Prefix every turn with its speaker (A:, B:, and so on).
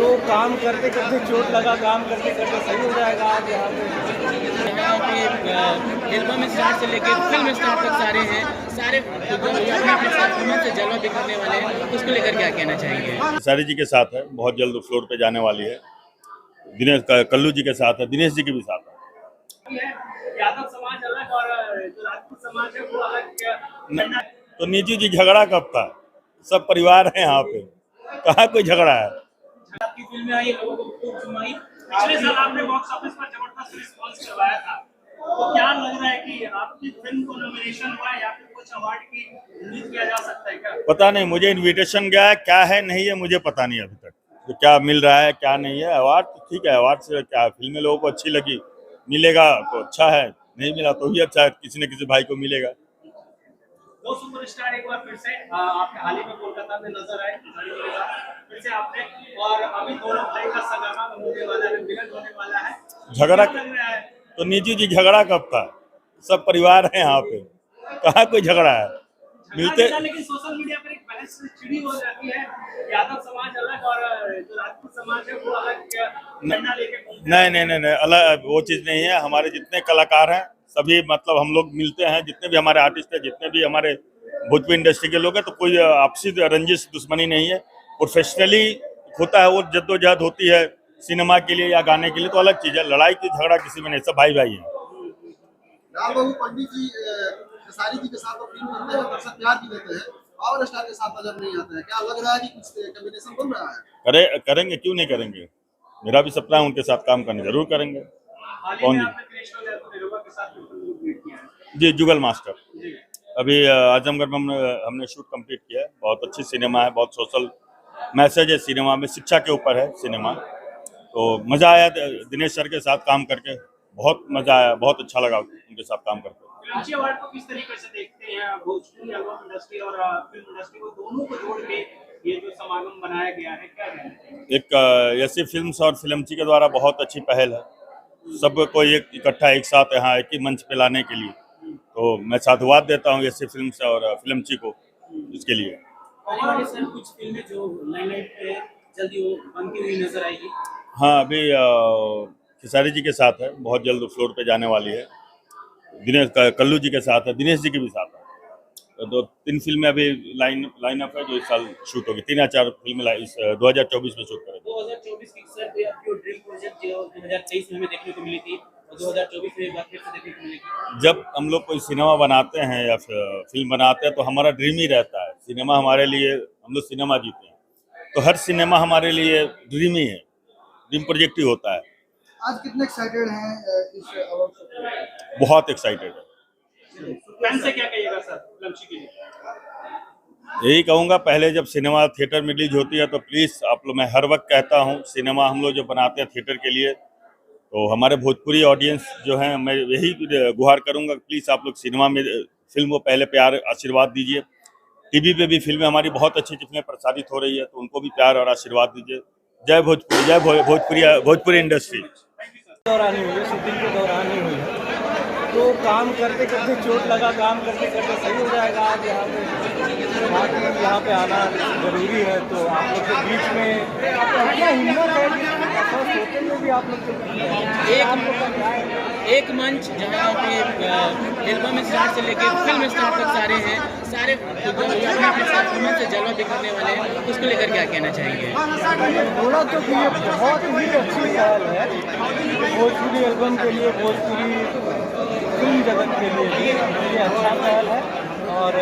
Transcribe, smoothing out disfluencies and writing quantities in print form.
A: तो काम करते करते चोट लगा, काम करते करते सही हो जाएगा। आज यहाँ पे
B: एल्बम स्टार से लेकर फिल्म स्टार तक सारे हैं, सारे अपने परफॉर्मेंस से जलवा बिखरने वाले हैं। उसको लेकर क्या कहना चाहेंगे?
C: खेसारी जी के साथ है, बहुत जल्द फ्लोर पे जाने वाली है। दिनेश कल्लू जी के साथ है, दिनेश जी के भी साथ है।
A: यादव समाज अलग और जो राजपूत समाज है वो अलग।
C: तो निजी जी झगड़ा कब था? सब परिवार है यहाँ पे, कहाँ कोई झगड़ा है?
A: आपकी फिल्में आई, लोगों को खूब सुनाई। पिछले साल आपने बॉक्स ऑफिस पर जबरदस्त रिस्पांस करवाया था, तो क्या लग रहा है कि आपकी फिल्म को नॉमिनेशन हुआ है या फिर कुछ अवार्ड की उम्मीद किया जा सकता है क्या?
C: पता नहीं, मुझे इनविटेशन गया है, क्या है नहीं है मुझे पता नहीं अभी तक, तो क्या मिल रहा है क्या नहीं है। अवार्ड तो ठीक है, अवार्ड से क्या, फिल्में लोगों को अच्छी लगी, मिलेगा तो अच्छा है, नहीं मिला तो भी अच्छा है, किसी न किसी भाई को मिलेगा।
A: दो सुपरस्टार एक बार फिर से आपके हाल ही में कोलकाता में नजर आए, फिर से आपने, और अभी दोनों भाई का सगाना होने वाला है, मिलन होने वाला है।
C: झगड़ा
A: लग रहा है
C: तो निजी जी झगड़ा कब था? सब परिवार है यहाँ पे, कहाँ कोई झगड़ा है? मिलते।
A: लेकिन सोशल मीडिया पर एक बहस छिड़ी हो जाती है, यादव समाज अलग और जो राजपूत समाज है वो अलग झंडा लेके घूमते हैं।
C: नहीं, अलग वो चीज नहीं है। हमारे जितने कलाकार हैं सभी, मतलब हम लोग मिलते हैं, जितने भी हमारे आर्टिस्ट हैं, जितने भी हमारे भोजपुरी इंडस्ट्री के लोग हैं, तो कोई आपसी रंजिश दुश्मनी नहीं है। प्रोफेशनली होता है, वो जद्दोजहद होती है सिनेमा के लिए या गाने के लिए, तो अलग चीज है। लड़ाई की झगड़ा किसी में नहीं, सब भाई भाई है।
D: राम बाबू पंडित जी खेसारी जी के साथ तो फिल्म करते हैं, दर्शक प्यार भी देते हैं, और स्टार के साथ नजर नहीं आता है। क्या लग रहा है कि कुछ कॉम्बिनेशन बन रहा है?
C: करेंगे, क्यों नहीं करेंगे। मेरा भी सपना है उनके साथ काम करने, जरूर करेंगे। कौन जी? जुगल मास्टर। अभी आजमगढ़ में हमने शूट कंप्लीट किया है। बहुत अच्छी सिनेमा है, बहुत सोशल मैसेज है सिनेमा में, शिक्षा के ऊपर है सिनेमा। तो मजा आया दिनेश सर के साथ काम करके, बहुत मजा आया, बहुत अच्छा लगा उनके साथ काम करके।
A: फिल्मची अवार्ड को किस तरीके से देखते हैं? भोजपुरी एल्बम इंडस्ट्री और फिल्म इंडस्ट्री को दोनों को जोड़ के ये जो समागम बनाया गया है, क्या कहना है?
C: एक ऐसी फिल्म्स और फिल्मची के द्वारा बहुत अच्छी पहल है, सबको एक इकट्ठा एक साथ यहाँ एक ही मंच पे लाने के लिए। तो मैं साधुवाद देता हूँ ऐसी फिल्म से और फिल्मची को इसके लिए।
A: और सर कुछ फिल्में जो लाइनलाइट पे जल्दी वो बनती हुई नजर आएगी।
C: हाँ, अभी खेसारी जी के साथ है, बहुत जल्द फ्लोर पे जाने वाली है। दिनेश कल्लू जी के साथ है, दिनेश जी के भी साथ है। तो 2-3 फिल्में अभी लाइन अप है जो इस साल शूट होगी। 3 या 4 फिल्में इस 2024 में शूट करेंगे।
A: 2024 की सर कोई आपकी ड्रीम प्रोजेक्ट जो 2023 में हमें देखने को मिली थी और 2024 में एक बार फिर से देखने को मिलेगी?
C: जब हम लोग कोई सिनेमा बनाते हैं या फिल्म बनाते हैं तो हमारा ड्रीम ही रहता है सिनेमा हमारे लिए। हम लोग सिनेमा जीते हैं, तो हर सिनेमा हमारे लिए ड्रीम ही है, ड्रीम प्रोजेक्ट ही होता है।
D: आज कितने एक्साइटेड हैं इस अवार्ड से?
C: बहुत एक्साइटेड है।
A: फैन से क्या कहिएगा सर फिल्मची के लिए?
C: यही कहूँगा, पहले जब सिनेमा थिएटर में रिलीज होती है तो प्लीज़ आप लोग, मैं हर वक्त कहता हूँ, सिनेमा हम लोग जो बनाते हैं थिएटर के लिए, तो हमारे भोजपुरी ऑडियंस जो है, मैं यही गुहार करूँगा, प्लीज़ आप लोग सिनेमा में फिल्म को पहले प्यार आशीर्वाद दीजिए। टीवी पे भी फिल्में हमारी बहुत अच्छी फिल्में प्रसारित हो रही है, तो उनको भी प्यार और आशीर्वाद दीजिए। जय भोजपुरी, जय भोजपुरी इंडस्ट्री।
A: दौरान ही हुई है, शूटिंग के दौरान ही हुई है, तो काम करते करते चोट लगा, काम करते करते सही हो जाएगा। आज यहाँ पे आना जरूरी है, तो आप लोग के बीच में क्या हिम्मत है सोचते में भी आप लोग
B: एक मंच जहाँ पे एल्बम स्टार से लेकर फिल्म स्टार तक सारे हैं, सारे अपने परफॉर्मेंस से जलवा बिखरने वाले हैं। उसको लेकर क्या कहना चाहेंगे?
A: बोला तो कि ये बहुत ही अच्छी पहल है भोजपुरी एल्बम के लिए, भोजपुरी फिल्म जगत के लिए ये अच्छा पहल है। और